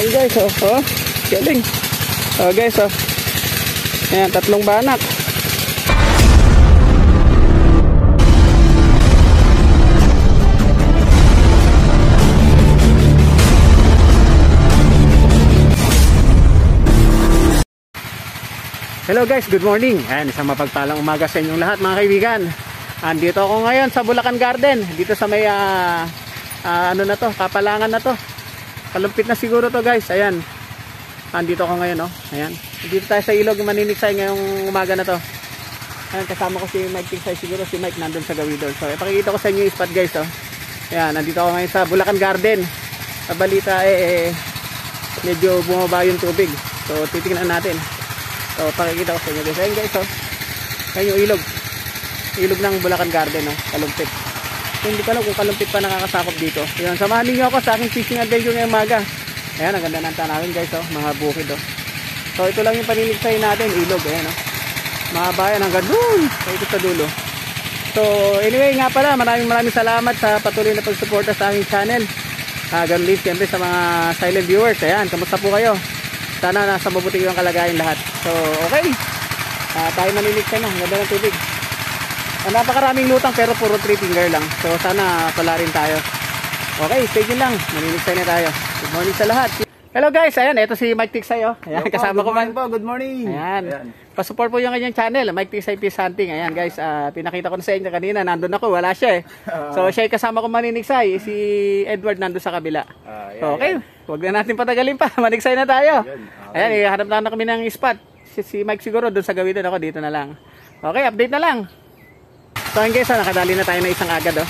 Ayan guys, oh. Oh, galing. Oh guys, oh. Ayan, 3 banak. Hello guys, good morning. Ayan, isang mapagpalang umaga sa inyong lahat mga kaibigan. Andito ako ngayon sa Bulacan Garden. Dito sa may ano na to, kapalangan na to. Kalumpit na siguro to guys. Ayan. Andito ako ngayon, oh. Ayan. Dito tayo sa ilog maniniksay ngayong umaga na to. Ayan, kasama ko si Mike Tigsay. Siguro si Mike nandun sa gawin doon. So, ipakikita ko sa inyo yung spot guys, oh. Ayan, nandito ako ngayon sa Bulacan Garden. Sa balita medyo bumaba yung tubig. So, titingnan natin. So, pakikita ko sa inyo guys. Ayan guys, oh. Ayan yung ilog. Ilog ng Bulacan Garden, oh. Kalumpit. So, hindi ko alam kung kalumpit pa nakakasakop dito. Ayan, samahan niyo ako sa aking fishing adventure ngayong umaga. Ayan, ang ganda ng tanawin guys, oh. Mga bukid, oh. So, ito lang yung paninigsay natin. Ilog, ayan, oh. Mahaba yan hanggang doon. So, ito sa dulo. So, anyway nga pala, maraming salamat sa patuloy na pagsuporta sa aking channel. Ganun din siyempre sa mga silent viewers. Ayan, kamusta po kayo? Sana nasa mabuti yung kalagayan lahat. So, okay. Tayo maninigsay na. Ganda ng tubig. Napakaraming lutang pero puro 3 finger lang. So, sana pala rin tayo. Okay, stay tuned lang. Maninigsay na tayo. Good morning sa lahat. Hello guys, ayan. Ito si Mike Tigsay, oh. Ayan, kasama ko man. Good morning. Ayan. Pasupport po yung kanyang channel, Mike Tigsay Fish Hunting. Ayan guys, pinakita ko na sa inyo kanina. Nandun ako, wala siya eh. So, siya kasama ko maninigsay. Si Edward nandun sa kabila. So, okay. Huwag na natin patagalin pa. Manigsay na tayo. Ayan, hanap na kami ng spot. Si Mike siguro doon sa gawin doon, ako dito na lang. Okay, update na lang. So ayan guys, nakadali na tayo na isang agad, oh.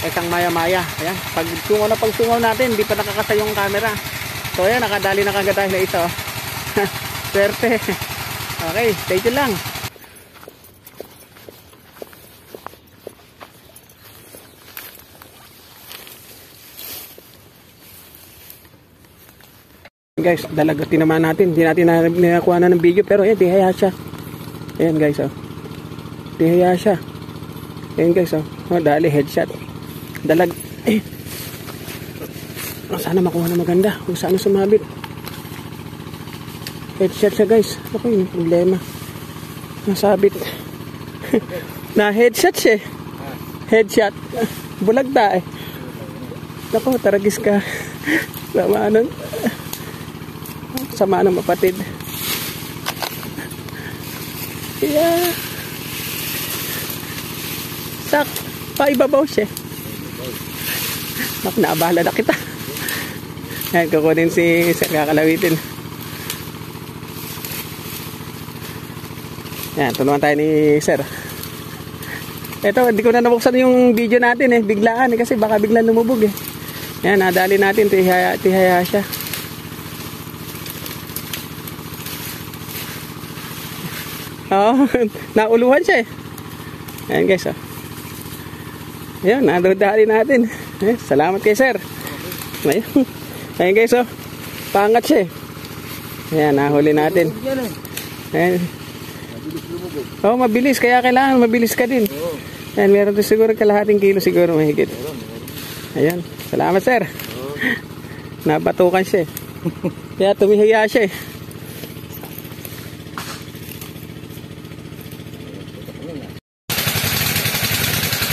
Isang maya-maya. Ayan, pagtungaw natin, hindi pa nakakasa yung camera. So ayan, nakadali na kagad tayo na isa, oh. Swerte. Okay, stay tuned lang. Guys, dalagatin naman natin. Hindi natin nakakuha na ng video. Pero ayan, dihaya siya. Ayan guys, oh. Dihaya siya. Ayan guys, oh. Oh, dali, headshot. Dalag. Sana makuha na maganda. Kung saan sumabit. Headshot siya guys. Ako yung problema. Nasabit. Na headshot siya. Headshot. Bulagta eh. Ako, taragis ka. Sama ng mapatid. Yeah. Sak, paibabaw siya. Nak, naabala na kita. Ayan, kukunin si Sir, kakalawitin. Ayan, tulungan tayo ni Sir. Ito, hindi ko na nabuksan yung video natin eh. Biglaan eh, kasi baka biglang lumubog eh. Ayan, nadali natin. Tihaya siya. Oh, nauluhan siya eh. Ayan guys, oh. Ayan, nadali natin. Salamat kay Sir. Ayan, ayan guys, oh. Pangat siya eh. Ayan, nahuli natin. Ayan. Oh, mabilis. Kaya kailangan mabilis ka din. Ayan, meron to siguro kalahating kilo siguro mahigit. Ayan, salamat Sir. Napatukan siya eh. Kaya tumihiya siya eh.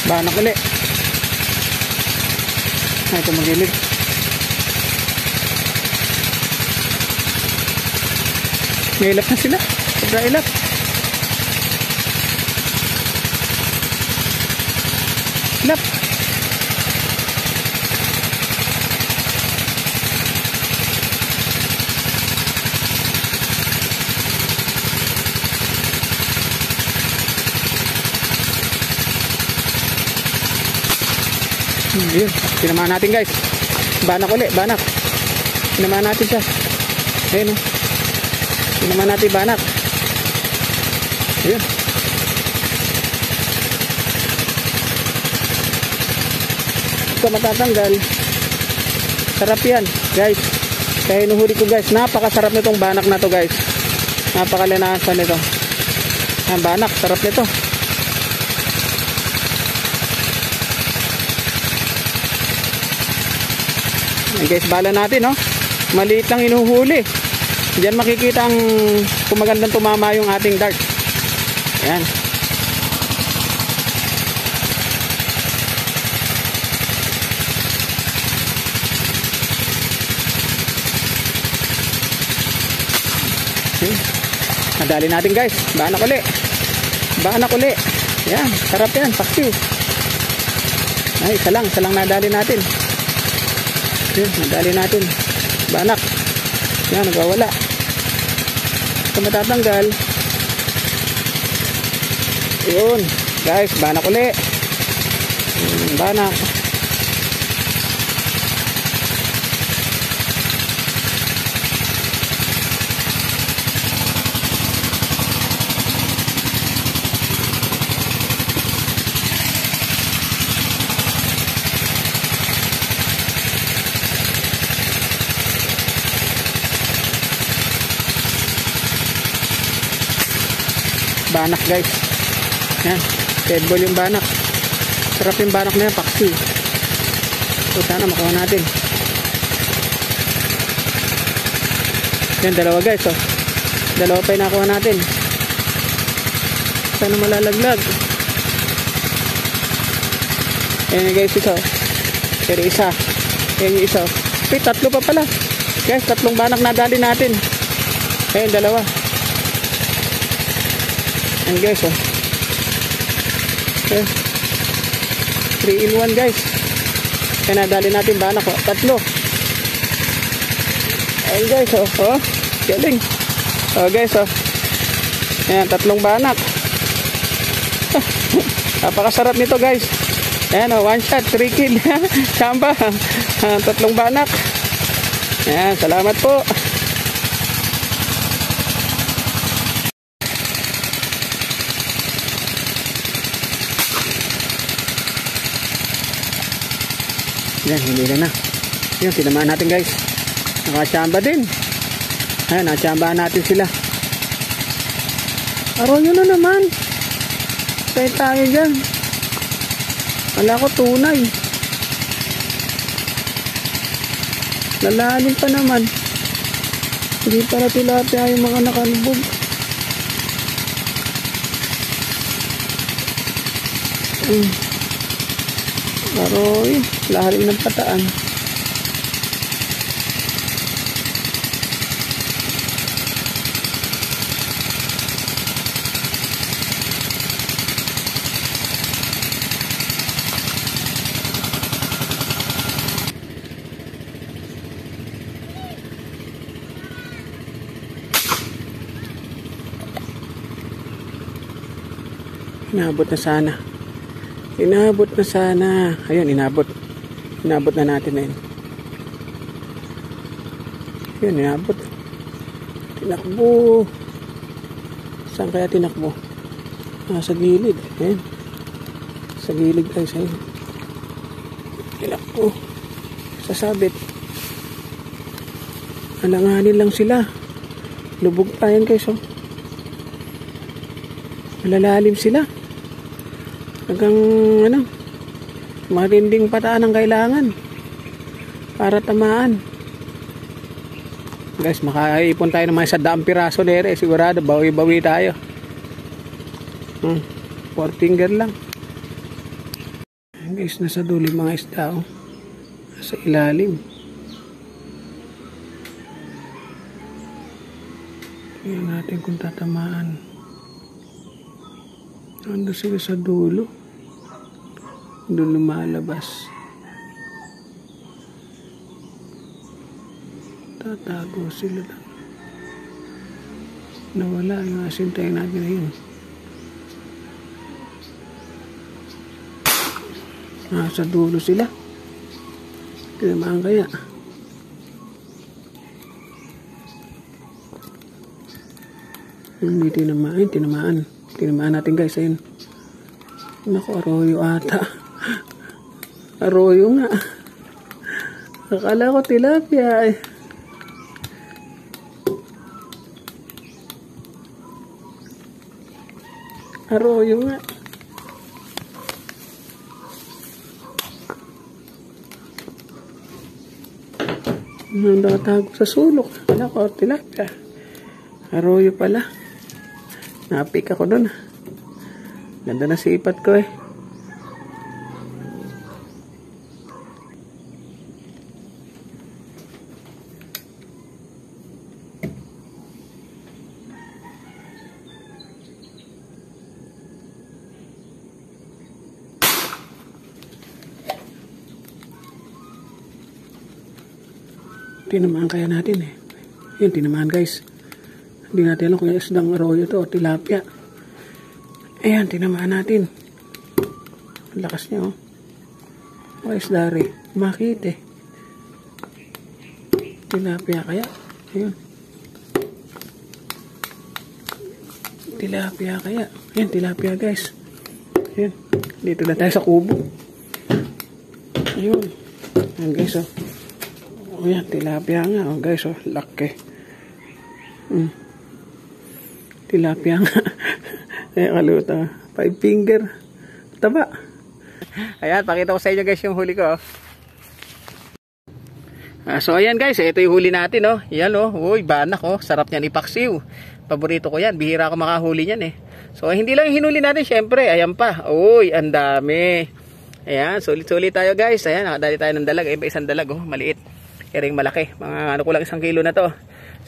Banak ulit. Ito magilid. May ilap na sila. Sobra ilap. Ilap. Yun, sinamahan natin guys. Banak ulit, banak. Sinamahan natin siya. Ayun, oh. Sinamahan natin banak. Ayun. Ito matatanggal. Sarap yan guys. Kaya inuhuli ko guys. Napakasarap nitong banak na to guys. Napakalinasan nito. Ang banak, sarap nito. Ayan guys, bala natin, no? Maliit lang inuhuli. Diyan makikita ang kung magandang tumama yung ating dart. Ayan. Nadali natin guys. Banak uli. Banak uli. Yan. Sarap yan. Paksiw. Ay, isa lang nadali natin. Yan. Nadali natin. Banak. Yan. Nagwawala. Ito matatanggal. Yun. Guys. Banak uli. Banak. Banak guys. Yan. Deadball yung banak. Sarap yung banak na yan. Paksi. So sana makuha natin. Yan. Dalawa guys. Oh. Dalawa pa yung nakuha natin. Sana malalaglag. Ayan guys. Isa. Pero isa. Ayan yung isa. Okay, tatlo pa pala. Guys, tatlong banak nadali natin. Ayan, dalawa. Ayan guys, oh. Okay. 3 in 1 guys. Kaya nadali natin banak, oh. Tatlo. Ayan guys, oh. Oh, galing. Oh guys, oh. Ayan, tatlong banak. Napakasarap nito guys. Ayan, oh. 1 shot, 3 kill. Chamba. Tatlong banak. Ayan, salamat po. Yan, hindi na. Yan, tinamaan natin guys. Nakachamba din. Ayan, nakachambahan natin sila. Arroyo na naman. Kaya tayo dyan. Wala ko tunay. Lalalim pa naman. Hindi para tilapia yung mga nakalubog. Aroy, lalim ng pataan. Inabot na sana. Inabot na sana. Ayun, inabot. Inabot na natin na yun. Ayun, inabot. Tinakbo. Saan kaya tinakbo? Sa gilid. Ayun. Sa gilid guys. Ayun. Tinakbo. Sasabit. Alanganin lang sila. Lubog pa yan guys. Oh. Malalalim sila. Hanggang marinding pataan ang kailangan para tamaan. Guys, makaipon tayo ng mga 100 piraso dere. Sigurado, bawi-bawi tayo. 4 finger lang. Guys, nasa dulo mga isda. Oh. Sa ilalim. Tingnan natin kung tatamaan. Ando sila sa dulo. Doon lumalabas. Tatago sila lang. Nawala yung asin tayo natin na yun. Sa dulo sila. Tinamaan kaya. Hindi tinamaan. Tinamaan. Tinamaan natin guys, ayun. Naku, arroyo ata. Arroyo nga. Akala ko tilapia eh. Arroyo nga. Nakatago sa sulok. Wala ko, tilapia. Arroyo pala. Napik ako dun. Ganda na sipat ko eh. Tinamaan kaya natin eh. Yun, tinamaan guys. Hindi natin alam kung yung isdang arroyo to o tilapia. Ayan, tinamaan natin. Ang lakas niya oh. O isda rin. Makita eh. Tilapia kaya. Ayun. Tilapia kaya. Ayan, tilapia guys. Ayan. Dito na tayo sa kubo. Ayun. Ayan guys oh. Oh yan, tilapia nga. Oh guys, oh, laki. Tilapia nga. Ayan, kaluta. 5 finger. Taba. Ayan, pakita ko sa inyo guys yung huli ko. So ayan guys, ito yung huli natin. Oh. Yan oh. Uy, banak oh. Sarap niyan ipaksiw. Paborito ko yan. Bihira ko makahuli yan eh. So hindi lang yung hinuli natin, syempre. Ayan pa. Uy, ang dami. Ayan, sulit-sulit tayo guys. Ayan, nakadali tayo ng dalag. Ayan pa isang dalag oh. Maliit. Kering malaki, mga ano ko lang 1 kilo na to,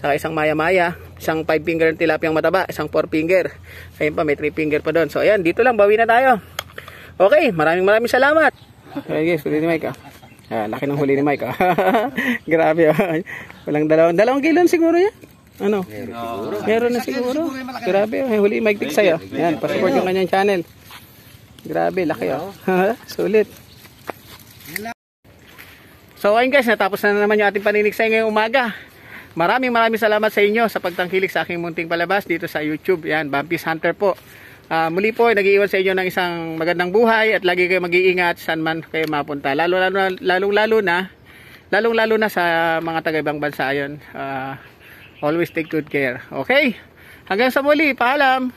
saka isang maya-maya, isang 5 finger ng tilapiyang mataba, isang 4 finger, ayun pa may 3 finger pa doon. So ayan, dito lang, bawi na tayo. Okay, maraming salamat. Okay guys, huli ni Mike laki ng huli ni Mike grabe walang dalawang kilo siguro yan. Ano? Meron na siguro. Grabe, huli Mike Tik sa'yo. Ayan, pasupport yung kanyang channel. Grabe, laki sulit. So ayun guys, natapos na naman yung ating paniniksay ngayong umaga. Maraming salamat sa inyo sa pagtangkilik sa aking munting palabas dito sa YouTube. Yan, Bumpy's Hunter po. Muli po, nag-iwan sa inyo ng isang magandang buhay at lagi kayo mag-iingat saan man kayo mapunta. Lalong-lalo na sa mga taga-ibang bansa yon. Always take good care. Okay? Hanggang sa muli, paalam!